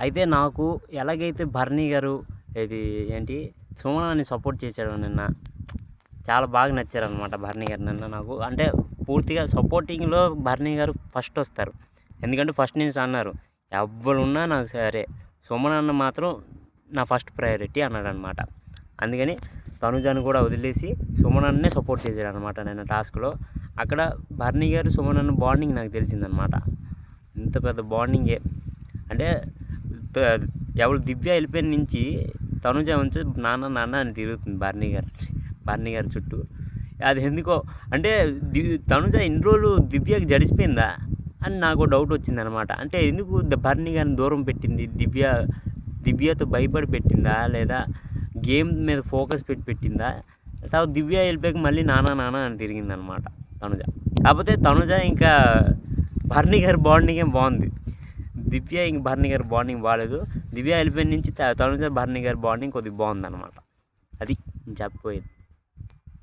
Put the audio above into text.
అయితే నాకు ఎలాగైతే భరణి గారు ఇది ఏంటి సుమనాని సపోర్ట్ చేశాడు నిన్న, చాలా బాగా నచ్చారనమాట భరణి గారు నిన్న నాకు. అంటే పూర్తిగా సపోర్టింగ్లో భరణి గారు ఫస్ట్ వస్తారు. ఎందుకంటే ఫస్ట్ నుంచి అన్నారు, ఎవ్వరున్నా నాకు సరే సుమనన్న మాత్రం నా ఫస్ట్ ప్రయారిటీ అన్నాడు అనమాట. అందుకని తనుజాను కూడా వదిలేసి సుమనన్నే సపోర్ట్ చేశాడు అనమాట నేను టాస్క్లో. అక్కడ భరణి గారు సుమనన్న బాండింగ్ నాకు తెలిసిందనమాట. ఇంత పెద్ద బాండింగే అంటే ఎవరు దివ్య వెళ్ళిపోయిన నుంచి తనుజ ఉంచి నాన్న నాన్న అని తిరుగుతుంది భరణి గారి చుట్టూ. అది ఎందుకో అంటే తనుజ ఇన్ని రోజులు దివ్యకి జడిసిపోయిందా అని నాకు డౌట్ వచ్చింది అనమాట. అంటే ఎందుకు భరణి గారిని దూరం పెట్టింది, దివ్యతో భయపడి పెట్టిందా, లేదా గేమ్ మీద ఫోకస్ పెట్టిందా, తర్వాత దివ్య వెళ్ళిపోయాక మళ్ళీ నాన్న అని తిరిగింది అనమాట తనుజ. కాకపోతే తనుజ ఇంకా భరణి గారి బాండింగ్ ఏం బాగుంది, దివ్య ఇంక భరణి గారి బాండింగ్ బాగాలేదు. దివ్య వెళ్ళిపోయిన నుంచి తనుజ భరణి గారి బాండింగ్ కొద్దిగా బాగుందన్నమాట. అది నేను చెప్పబోయేది.